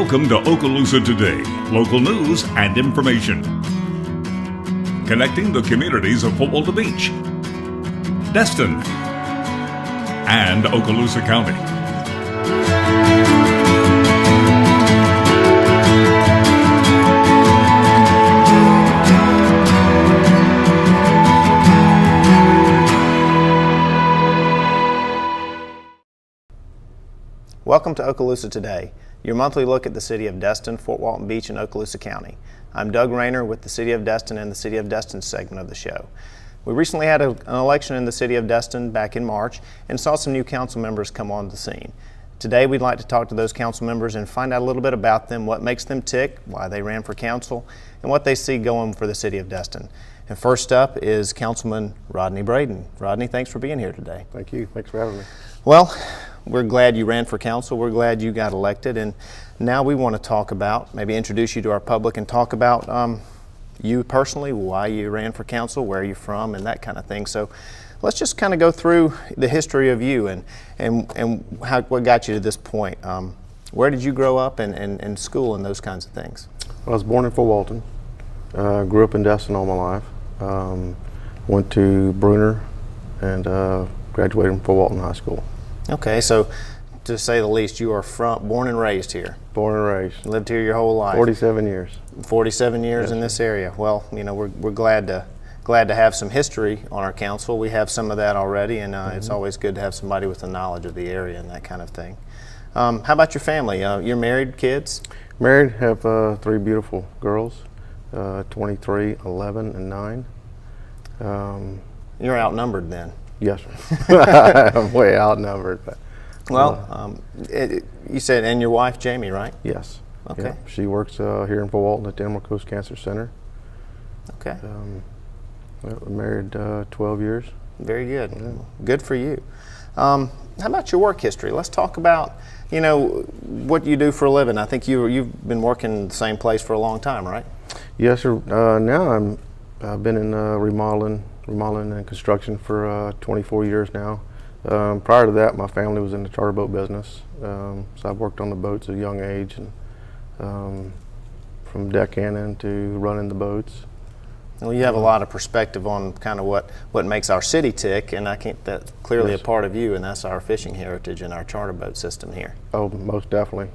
Welcome to Okaloosa Today, local news and information. Connecting the communities of Prebble Beach, Destin, and Okaloosa County. Welcome to Okaloosa Today, your monthly look at the city of Destin, Fort Walton Beach, and Okaloosa County. I'm Doug Rayner with the City of Destin and the City of Destin segment of the show. We recently had an election in the City of Destin back in March and saw some new council members come on the scene. Today we'd like to talk to those council members and find out a little bit about them, what makes them tick, why they ran for council, and what they see going for the City of Destin. And first up is Councilman Rodney Braden. Rodney, thanks for being here today. Thank you. Thanks for having me. Well, we're glad you ran for council. We're glad you got elected. And now we want to talk about, maybe introduce you to our public and talk about you personally, why you ran for council, where you're from, and that kind of thing. So let's just kind of go through the history of you and what got you to this point. Where did you grow up and school and those kinds of things? I was born in Fort Walton. Grew up in Destin all my life. Went to Bruner and graduated from Fort Walton High School. Okay, so to say the least, you are born and raised here. Born and raised. Lived here your whole life. 47 years. 47 years yes, in this area. Well, you know, we're glad to have some history on our council. We have some of that already, and it's always good to have somebody with the knowledge of the area and that kind of thing. How about your family? You're married, kids? Married, have 3 beautiful girls, 23, 11, and 9. You're outnumbered then. Yes, sir. I'm way outnumbered. But, well, you said, and your wife, Jamie, right? Yes. Okay. Yeah. She works here in Fort Walton at the Emerald Coast Cancer Center. Okay. We're married 12 years. Very good. Yeah. Good for you. How about your work history? Let's talk about, you know, what you do for a living. I think you've been working in the same place for a long time, right? Yes, sir. Now I've been in remodeling and construction for 24 years now. Prior to that, my family was in the charter boat business, so I've worked on the boats at a young age, and from deckhands to running the boats. Well, you have a lot of perspective on kind of what makes our city tick, and that's clearly yes, a part of you, and that's our fishing heritage and our charter boat system here. Oh, most definitely.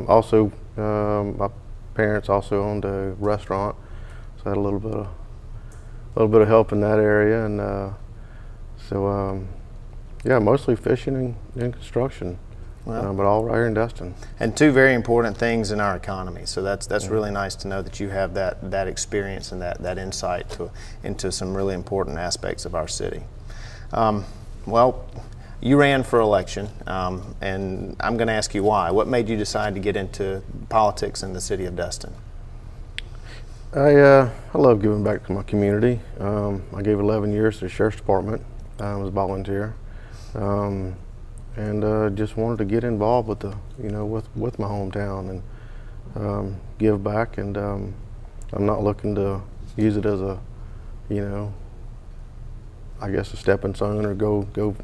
Also, my parents also owned a restaurant, so I had a little bit of help in that area, and yeah, mostly fishing and construction, well, but all right here in Destin. And 2 very important things in our economy. So that's really nice to know that you have that experience and that insight into some really important aspects of our city. Well, you ran for election, and I'm going to ask you why. What made you decide to get into politics in the city of Destin? I love giving back to my community. I gave 11 years to the Sheriff's Department. I was a volunteer, and just wanted to get involved with with my hometown and give back. And I'm not looking to use it as a, I guess a stepping stone or go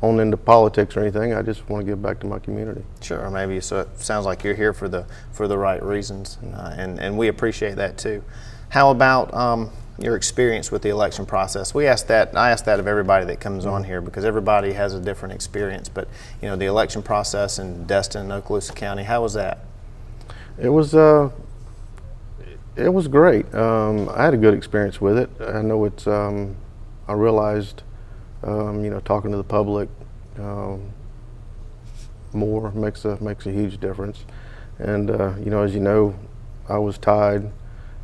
on into politics or anything. I just want to give back to my community. Sure, maybe. So it sounds like you're here for the right reasons, and we appreciate that too. How about your experience with the election process? I ask that of everybody that comes on here because everybody has a different experience. But the election process in Destin and Okaloosa County, how was that? It was great. I had a good experience with it. I know it's. I realized. Talking to the public more makes a huge difference. And as you know, I was tied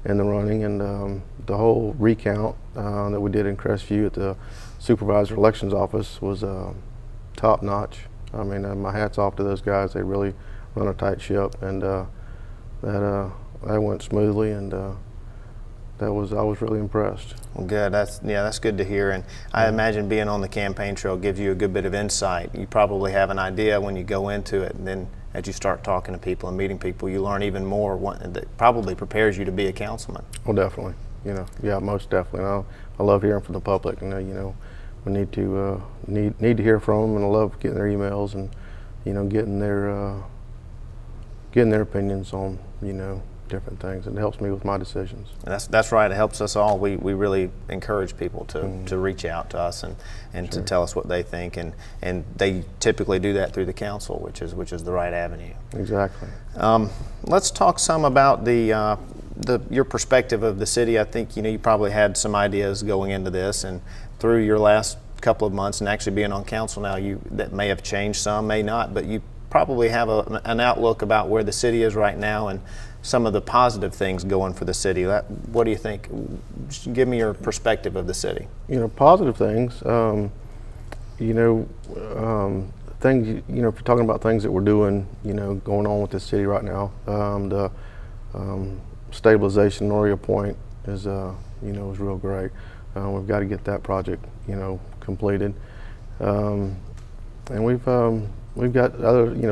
in the running, and the whole recount that we did in Crestview at the supervisor elections office was top notch. I mean, my hat's off to those guys. They really run a tight ship, and that went smoothly, and I was really impressed. Well, good. That's good to hear. And I imagine being on the campaign trail gives you a good bit of insight. You probably have an idea when you go into it, and then as you start talking to people and meeting people, you learn even more. That probably prepares you to be a councilman. Well, definitely. Yeah, most definitely. I love hearing from the public, and we need to hear from them, and I love getting their emails and getting getting their opinions on, different things. It helps me with my decisions. And that's right. It helps us all. We really encourage people to reach out to us and to tell us what they think, and they typically do that through the council, which is the right avenue. Exactly. Let's talk some about your perspective of the city. I think you probably had some ideas going into this, and through your last couple of months and actually being on council now, that may have changed some, may not, but you probably have an outlook about where the city is right now and some of the positive things going for the city. What do you think? Just give me your perspective of the city. Positive things. Things. If you're talking about things that we're doing, going on with the city right now, the stabilization Noria Point is real great. We've got to get that project, completed, and we've got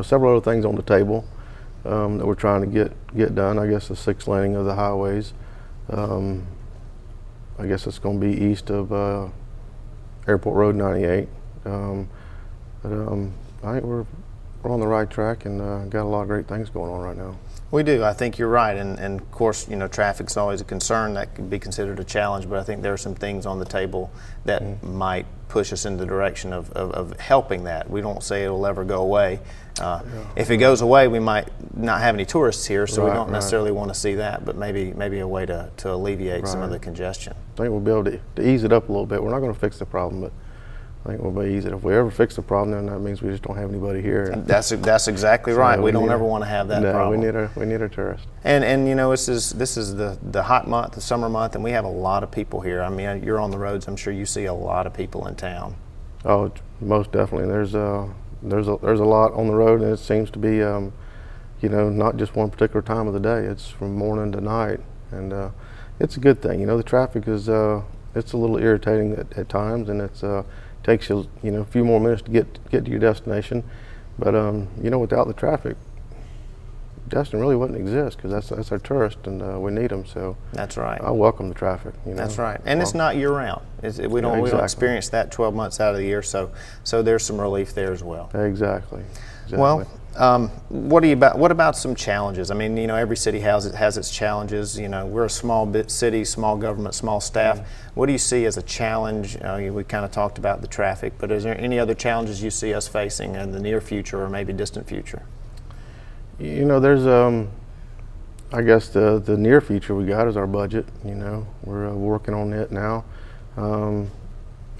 several other things on the table that we're trying to get done. I guess the 6th laning of the highways. I guess it's going to be east of Airport Road 98. I think we're on the right track and got a lot of great things going on right now. We do. I think you're right, and of course, traffic's always a concern that can be considered a challenge. But I think there are some things on the table that might push us in the direction of helping that. We don't say it'll ever go away. If it goes away, we might not have any tourists here, so we don't necessarily want to see that. But maybe a way to alleviate some of the congestion. I think we'll be able to ease it up a little bit. We're not going to fix the problem, but I think we'll be easy. If we ever fix the problem, then that means we just don't have anybody here. And that's exactly right. We don't ever want to have that problem. We need a tourist. And this is the hot month, the summer month, and we have a lot of people here. I mean, you're on the roads. I'm sure you see a lot of people in town. Oh, most definitely. There's a lot on the road, and it seems to be not just one particular time of the day. It's from morning to night, and it's a good thing. The traffic is it's a little irritating at times, and it's takes you a few more minutes to get to your destination, but without the traffic, Destin really wouldn't exist, because that's our tourist, and we need them. So that's right. I welcome the traffic. That's right, and it's not year round. We don't experience that 12 months out of the year. So there's some relief there as well. Exactly. Well, what about some challenges? I mean, every city has its challenges. We're a small city, small government, small staff. What do you see as a challenge? We kind of talked about the traffic, but is there any other challenges you see us facing in the near future or maybe distant future? There's I guess the near future we got is our budget. We're working on it now, and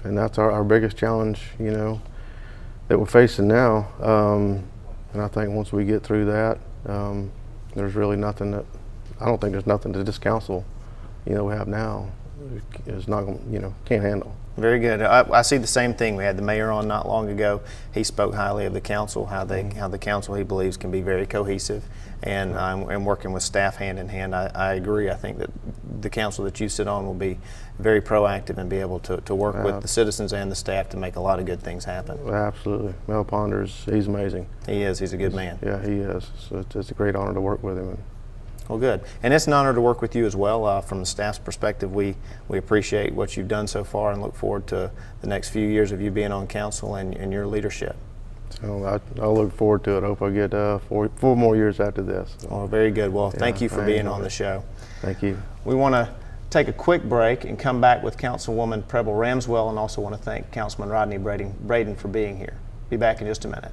that's our biggest challenge. That we're facing now. And I think once we get through that, there's really nothing I don't think there's nothing that this council, we have now is not going, can't handle. Very good. I see the same thing. We had the mayor on not long ago. He spoke highly of the council, how the council, he believes, can be very cohesive, and working with staff hand in hand. I agree. I think that the council that you sit on will be very proactive and be able to work with the citizens and the staff to make a lot of good things happen. Absolutely. Mel Ponders, he's amazing. He is. He's a good man. Yeah, he is. So it's a great honor to work with him. Well, good. And it's an honor to work with you as well. From the staff's perspective, we appreciate what you've done so far and look forward to the next few years of you being on council and your leadership. So I look forward to it. I hope I get 4 more years after this. So. Well, very good. Well, thank you for being on the show. Thank you. We want to take a quick break and come back with Councilwoman Prebble Ramswell, and also want to thank Councilman Rodney Braden for being here. Be back in just a minute.